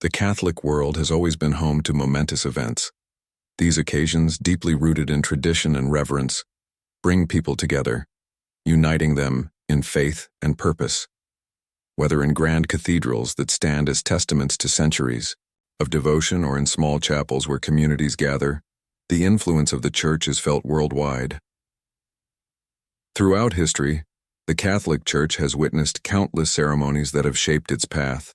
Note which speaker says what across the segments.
Speaker 1: The Catholic world has always been home to momentous events. These occasions, deeply rooted in tradition and reverence, bring people together, uniting them in faith and purpose. Whether in grand cathedrals that stand as testaments to centuries of devotion or in small chapels where communities gather, the influence of the Church is felt worldwide. Throughout history, the Catholic Church has witnessed countless ceremonies that have shaped its path.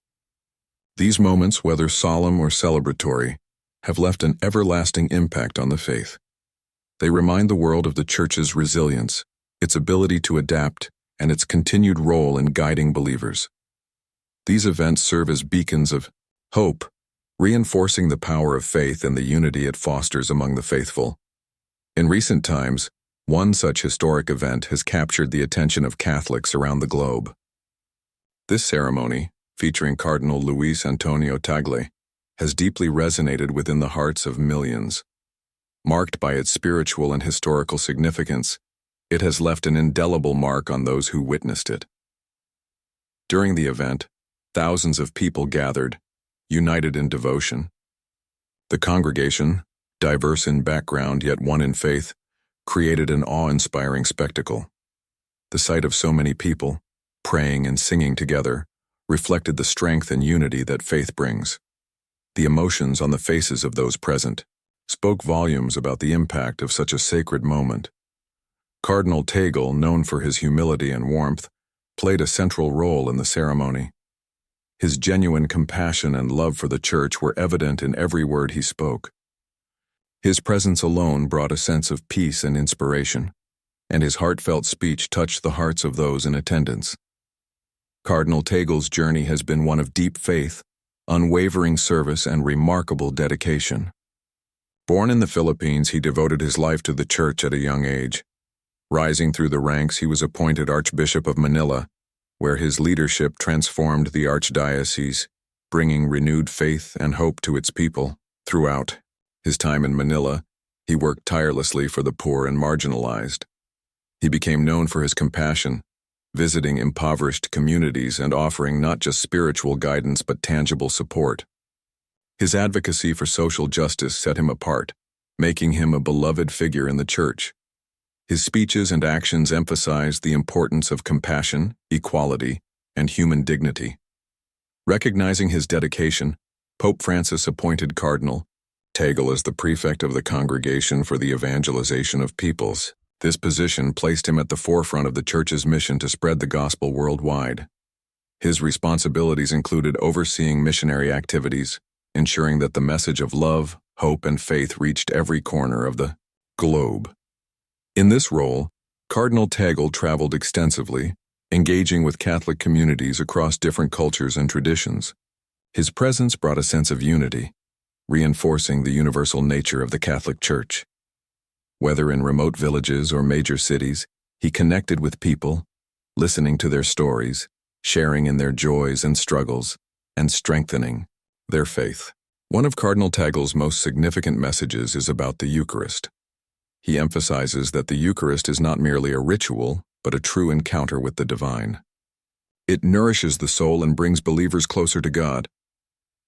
Speaker 1: These moments, whether solemn or celebratory, have left an everlasting impact on the faith. They remind the world of the Church's resilience, its ability to adapt, and its continued role in guiding believers. These events serve as beacons of hope, reinforcing the power of faith and the unity it fosters among the faithful. In recent times, one such historic event has captured the attention of Catholics around the globe. This ceremony, featuring Cardinal Luis Antonio Tagle, has deeply resonated within the hearts of millions. Marked by its spiritual and historical significance, it has left an indelible mark on those who witnessed it. During the event, thousands of people gathered, united in devotion. The congregation, diverse in background yet one in faith, created an awe-inspiring spectacle. The sight of so many people, praying and singing together, reflected the strength and unity that faith brings. The emotions on the faces of those present spoke volumes about the impact of such a sacred moment. Cardinal Tagle, known for his humility and warmth, played a central role in the ceremony. His genuine compassion and love for the Church were evident in every word he spoke. His presence alone brought a sense of peace and inspiration, and his heartfelt speech touched the hearts of those in attendance. Cardinal Tagle's journey has been one of deep faith, unwavering service, and remarkable dedication. Born in the Philippines, he devoted his life to the Church at a young age. Rising through the ranks, he was appointed Archbishop of Manila, where his leadership transformed the archdiocese, bringing renewed faith and hope to its people. Throughout his time in Manila, he worked tirelessly for the poor and marginalized. He became known for his compassion, visiting impoverished communities and offering not just spiritual guidance but tangible support. His advocacy for social justice set him apart, making him a beloved figure in the Church. His speeches and actions emphasized the importance of compassion, equality, and human dignity. Recognizing his dedication, Pope Francis appointed Cardinal Tagle as the prefect of the Congregation for the Evangelization of Peoples. This position placed him at the forefront of the Church's mission to spread the gospel worldwide. His responsibilities included overseeing missionary activities, ensuring that the message of love, hope, and faith reached every corner of the globe. In this role, Cardinal Tagle traveled extensively, engaging with Catholic communities across different cultures and traditions. His presence brought a sense of unity, reinforcing the universal nature of the Catholic Church. Whether in remote villages or major cities, he connected with people, listening to their stories, sharing in their joys and struggles, and strengthening their faith. One of Cardinal Tagle's most significant messages is about the Eucharist. He emphasizes that the Eucharist is not merely a ritual, but a true encounter with the divine. It nourishes the soul and brings believers closer to God.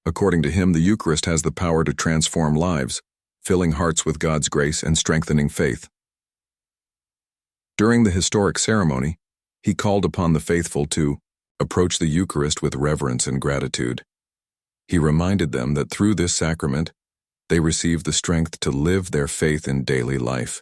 Speaker 1: According to him, the Eucharist has the power to transform lives, filling hearts with God's grace and strengthening faith. During the historic ceremony, he called upon the faithful to approach the Eucharist with reverence and gratitude. He reminded them that through this sacrament, they receive the strength to live their faith in daily life.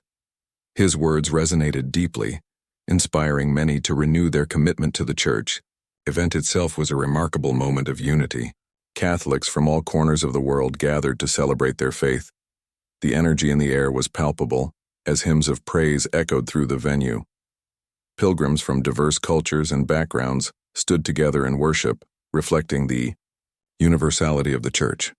Speaker 1: His words resonated deeply, inspiring many to renew their commitment to the Church. The event itself was a remarkable moment of unity. Catholics from all corners of the world gathered to celebrate their faith. The energy in the air was palpable, as hymns of praise echoed through the venue. Pilgrims from diverse cultures and backgrounds stood together in worship, reflecting the universality of the Church.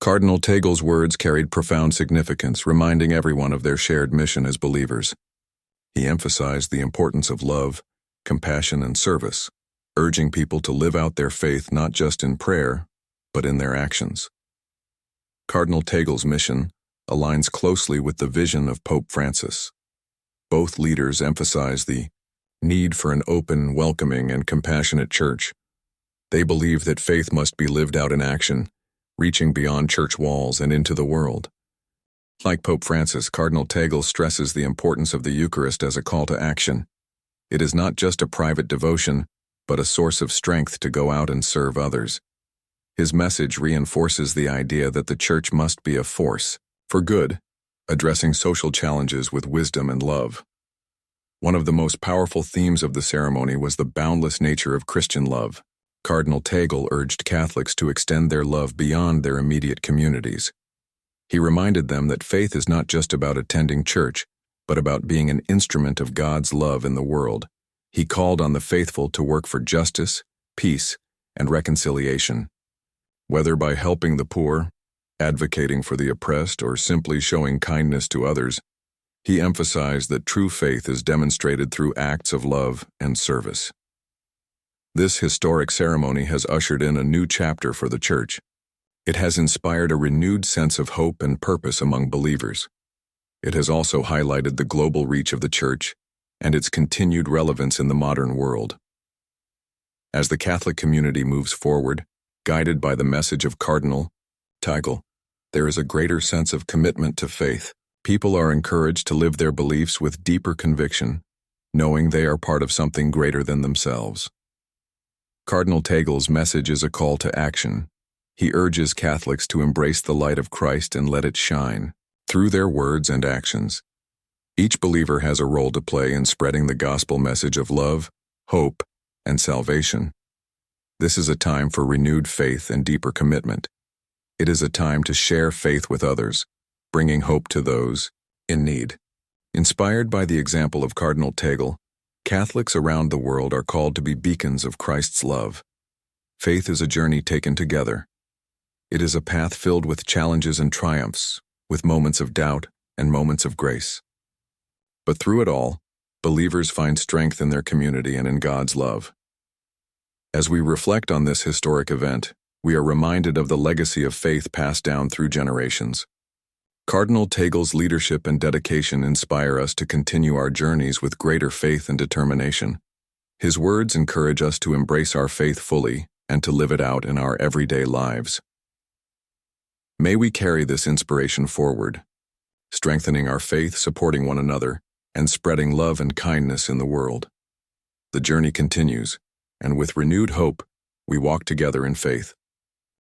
Speaker 1: Cardinal Tagle's words carried profound significance, reminding everyone of their shared mission as believers. He emphasized the importance of love, compassion, and service, urging people to live out their faith not just in prayer, but in their actions. Cardinal Tagle's mission aligns closely with the vision of Pope Francis. Both leaders emphasize the need for an open, welcoming, and compassionate Church, They believe that faith must be lived out in action, reaching beyond church walls and into the world. Like Pope Francis, Cardinal Tagle stresses the importance of the Eucharist as a call to action. It is not just a private devotion, but a source of strength to go out and serve others. His message reinforces the idea that the Church must be a force for good, addressing social challenges with wisdom and love. One of the most powerful themes of the ceremony was the boundless nature of Christian love. Cardinal Tagle urged Catholics to extend their love beyond their immediate communities. He reminded them that faith is not just about attending church, but about being an instrument of God's love in the world. He called on the faithful to work for justice, peace, and reconciliation. Whether by helping the poor, advocating for the oppressed, or simply showing kindness to others, he emphasized that true faith is demonstrated through acts of love and service. This historic ceremony has ushered in a new chapter for the Church. It has inspired a renewed sense of hope and purpose among believers. It has also highlighted the global reach of the Church and its continued relevance in the modern world. As the Catholic community moves forward, guided by the message of Cardinal Tagle, there is a greater sense of commitment to faith. People are encouraged to live their beliefs with deeper conviction, knowing they are part of something greater than themselves. Cardinal Tagle's message is a call to action. He urges Catholics to embrace the light of Christ and let it shine through their words and actions. Each believer has a role to play in spreading the gospel message of love, hope, and salvation. This is a time for renewed faith and deeper commitment. It is a time to share faith with others, bringing hope to those in need. Inspired by the example of Cardinal Tagle, Catholics around the world are called to be beacons of Christ's love. Faith is a journey taken together. It is a path filled with challenges and triumphs, with moments of doubt and moments of grace. But through it all, believers find strength in their community and in God's love. As we reflect on this historic event, we are reminded of the legacy of faith passed down through generations. Cardinal Tagle's leadership and dedication inspire us to continue our journeys with greater faith and determination. His words encourage us to embrace our faith fully and to live it out in our everyday lives. May we carry this inspiration forward, strengthening our faith, supporting one another, and spreading love and kindness in the world. The journey continues, and with renewed hope, we walk together in faith.